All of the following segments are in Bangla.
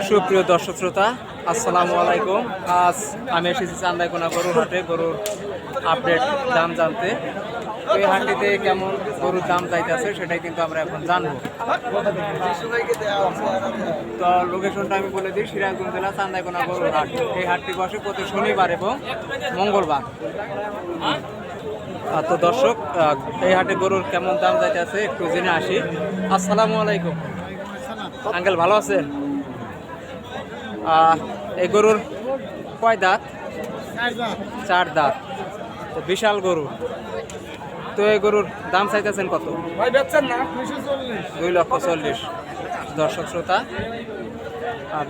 সুপ্রিয় দর্শক শ্রোতা, আসসালামু আলাইকুম। আজ আমি এসেছি চান্দাইকোনা গরুর হাটে গরুর আপডেট দাম জানতে। এই হাটটিতে কেমন গরুর দাম চাইতেছে সেটাই কিন্তু আমরা এখন জানবো। তো লোকেশনটা আমি বলে দিই, সিরাজগঞ্জ জেলা চান্দাইকোনা গরুর হাট। এই হাটটি বসে প্রতি শনিবার এবং মঙ্গলবার। তো দর্শক, এই হাটে গরুর কেমন দাম চাইতেছে একটু জেনে আসি। আসসালামু আলাইকুম আঙ্কেল, ভালো আছেন? এই গরুর কয় দাঁত? চার দাঁত। তো বিশাল গরু। তো এই গরুর দাম চাইতেছেন কত? 2,40,000। দর্শক শ্রোতা,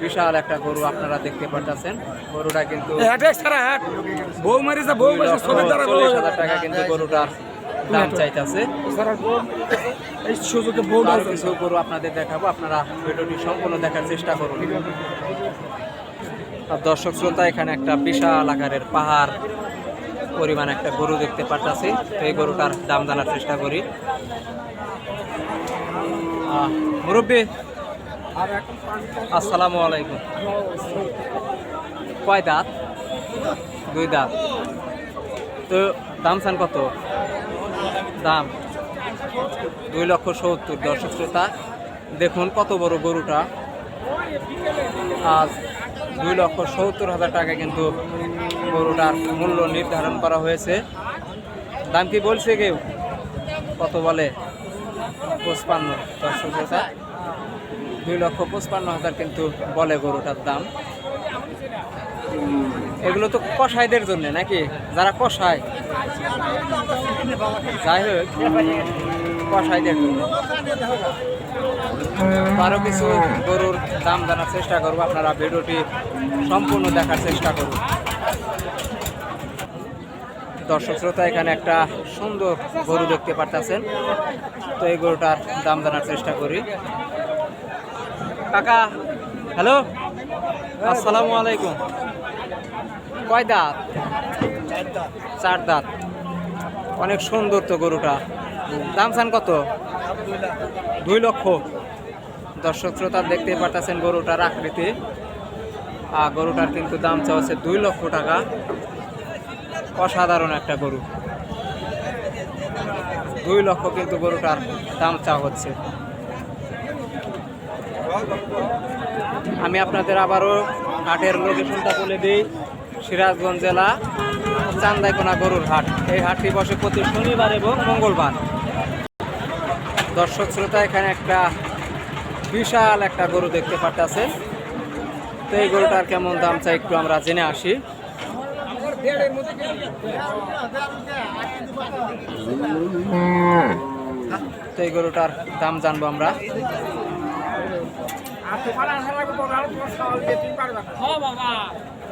বিশাল একটা গরু আপনারা দেখতে পাচ্ছেন। গরুটা কিন্তু 40,000 টাকা কিন্তু গরুটার দাম চাইতেছে। কিছু গরু আপনাদের দেখাবো, আপনারা ভিডিওটি সম্পূর্ণ দেখার চেষ্টা করুন। দর্শক শ্রোতা, এখানে একটা বিশাল আকারের পাহাড় পরিমাণ একটা গরু দেখতে পাচ্ছি। তো এই গরুটার দাম জানার চেষ্টা করি। মুরব্বী, আসসালামু আলাইকুম। কয় দাঁত? 2 দাঁত। তো দাম চান কত? দাম 2,70,000। দর্শক শ্রোতা, দেখুন কত বড় গরুটা। আজ 2,70,000 টাকা কিন্তু গরুটার মূল্য নির্ধারণ করা হয়েছে। দাম কি বলছে কেউ? কত বলে? 55। দর্শক শ্রোতা, 2,55,000 কিন্তু বলে গরুটার দাম। এগুলো তো কষাইদের জন্য নাকি, যারা কষায়, যাই হোক কষাইদের জন্য। আরও কিছু গরুর দাম জানার চেষ্টা করবো, আপনারা ভিডিওটি সম্পূর্ণ দেখার চেষ্টা করুন। দর্শক শ্রোতা, এখানে একটা সুন্দর গরু দেখতে পাচ্ছেন। তো এই গরুটার দাম জানার চেষ্টা করি। কাকা, হ্যালো, আসসালামু আলাইকুম। কয় দাঁত? 4 দাঁত। অনেক সুন্দর তো গরুটা। দাম চান কত? 2 লক্ষ। দর্শক শ্রোতা, দেখতে পাচ্ছেন গরুটার আকৃতি। গরুটার কিন্তু দাম চা হচ্ছে 2 লক্ষ টাকা। অসাধারণ একটা গরু। 2 লক্ষ কিন্তু গরুটার দাম চা হচ্ছে। আমি আপনাদের আবারও হাটের লোকেশনটা বলে দিই, সিরাজগঞ্জ জেলা চান্দাইকোনা গরুর হাট। এই হাটটি বসে প্রতি শনিবার এবং মঙ্গলবার। দর্শক শ্রোতা, এখানে একটা বিশাল একটা গরু দেখতে পাচ্ছেন। তো এই গরুটার কেমন দাম চাই একটু আমরা জেনে আসি। তো এই গরুটার দাম জানবো আমরা।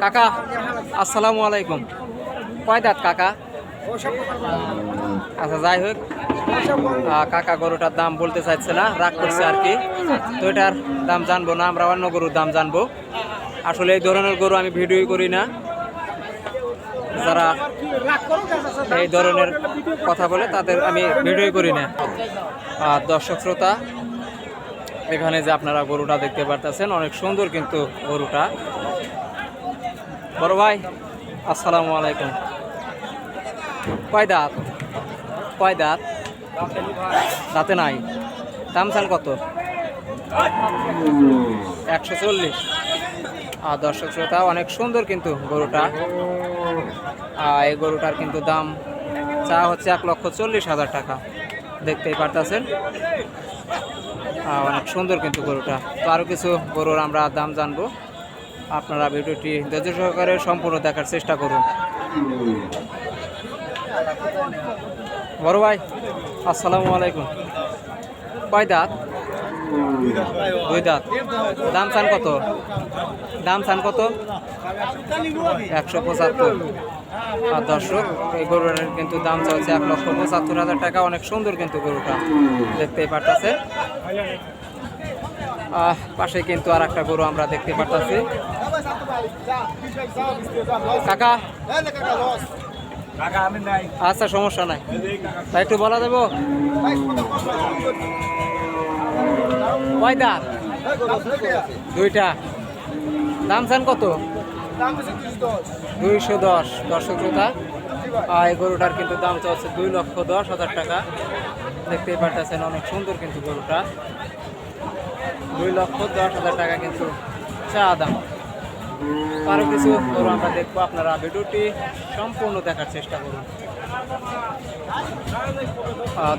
কাকা, আসসালামু আলাইকুম। কয় দাঁত কাকা? আচ্ছা, যাই হোক, কাকা গরুটার দাম বলতে চাইছে না, রাগ করছে আর কি। তো এটার দাম জানবো না, আমরা অন্য গরুর দাম জানবো। আসলে এই ধরনের গরু আমি ভিডিওই করি না। যারা এই ধরনের কথা বলে তাদের আমি ভিডিওই করি না। দর্শক শ্রোতা, এখানে যে আপনারা গরুটা দেখতে পারতেছেন, অনেক সুন্দর কিন্তু গরুটা। বড় ভাই, আসসালামু আলাইকুম। কয় দাঁত? কয় দাঁত? দাঁতে নাই। দাম চান কত? 140। দর্শক শ্রোতা, অনেক সুন্দর কিন্তু গরুটা। এই গরুটার কিন্তু দাম চা হচ্ছে 1,40,000 টাকা। দেখতেই পারতেছেন, অনেক সুন্দর কিন্তু গরুটা। তো আরও কিছু গরুর আমরা দাম জানবো, আপনারা ভিডিওটি ধৈর্য সহকারে সম্পূর্ণ দেখার চেষ্টা করুন। বড় ভাই, আসসালামু আলাইকুম। কয় দাঁত? 2 দাঁত। দাম চান কত? দাম চান কত? 175। দর্শক, এই গরুটার কিন্তু দাম চলছে 1,75,000 টাকা। অনেক সুন্দর কিন্তু গরুটা, দেখতেই পারতেছে। পাশে কিন্তু আর একটা গরু আমরা দেখতে পারতেছি। কাকা, আচ্ছা, সমস্যা নাই, তাই একটু বলা দেবো। কয় দাঁত? 2টা। দাম চান কত? 210। দর্শক শ্রোতা, এই গরুটার কিন্তু দাম চলছে 2,10,000 টাকা। দেখতেই পারতেছেন অনেক সুন্দর কিন্তু গরুটা। 2,10,000 টাকা কিন্তু চা দাম। আরও কিছু গরু আমরা দেখবো, আপনারা ভিডিওটি সম্পূর্ণ দেখার চেষ্টা করুন।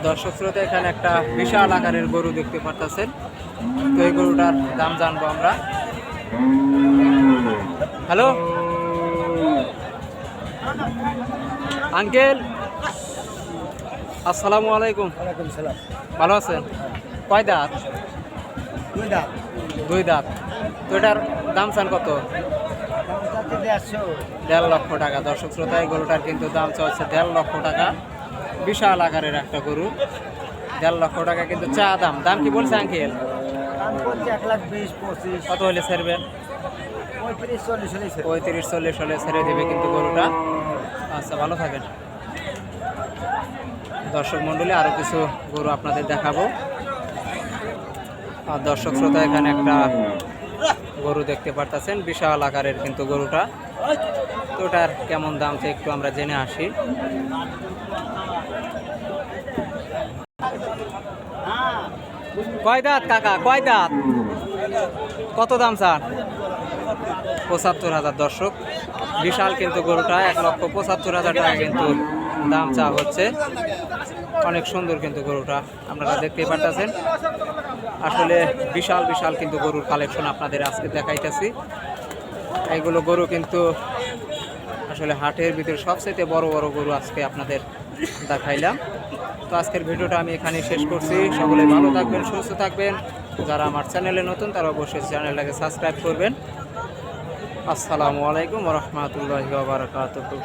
দর্শক শ্রোতা, এখানে একটা বিশাল আকারের গরু দেখতে পারতেছেন। তো এই গরুটার দাম জানবো আমরা। হ্যালো আঙ্কেল, আসসালামু আলাইকুম। ভালো আছেন? কয় দাঁত? দুই দাঁত। তো এটার দাম চান কত? 1.5 লক্ষ টাকা। দর্শক শ্রোতা, এই গরুটার কিন্তু দাম চলছে 1.5 লক্ষ টাকা। বিশাল আকারের একটা গরু, 1.5 লক্ষ টাকা কিন্তু চা দাম। দাম কি বলছে আঙ্কেল? 1,20,25,25। কত হলে ছাড়বেন? 35-40 হলে ছেড়ে দেবে কিন্তু গরুটা। আচ্ছা, ভালো থাকেন। দর্শক মণ্ডলী, আরও কিছু গরু আপনাদের দেখাবো। আর দর্শক শ্রোতা, এখানে একটা গরু দেখতে পারতেছেন, বিশাল আকারের কিন্তু গরুটা। তো ওটার কেমন দাম একটু আমরা জেনে আসি। কয় দাঁত কাকা, কয় দাঁত? কত দাম স্যার? 75,000। দর্শক, বিশাল কিন্তু গরুটা, 1,75,000 টাকা কিন্তু দাম চা হচ্ছে। অনেক সুন্দর কিন্তু গরুটা, আপনারা দেখতেই পারতেছেন। আসলে বিশাল বিশাল কিন্তু গরুর কালেকশন আপনাদের আজকে দেখাইতেছি। এইগুলো গরু কিন্তু আসলে হাটের ভিতরে সবচেয়ে বড় বড় গরু আজকে আপনাদের দেখাইলাম। তো আজকের ভিডিওটা আমি এখানে শেষ করছি। সকলে ভালো থাকবেন, সুস্থ থাকবেন। যারা আমার চ্যানেলে নতুন তারা অবশ্যই চ্যানেলটাকে সাবস্ক্রাইব করবেন। আসসালামু আলাইকুম ওয়া রাহমাতুল্লাহি ওয়া বারাকাতুহু।